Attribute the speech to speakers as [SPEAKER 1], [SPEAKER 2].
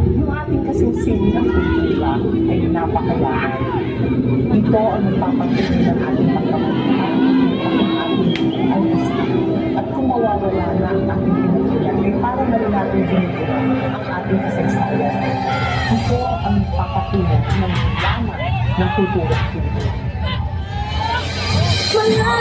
[SPEAKER 1] Yung ating kasing sining ng kultura ay napakalaman. Ito ang nagpapatunay ng ating pagkamulihan, ang ating artista. At kung mawawala na ang ating pinagkulan, ay para na rin natin ginagawa ang ating kasaysayan. Ito ang nagpapatunay ng laman ng kultura.
[SPEAKER 2] Wala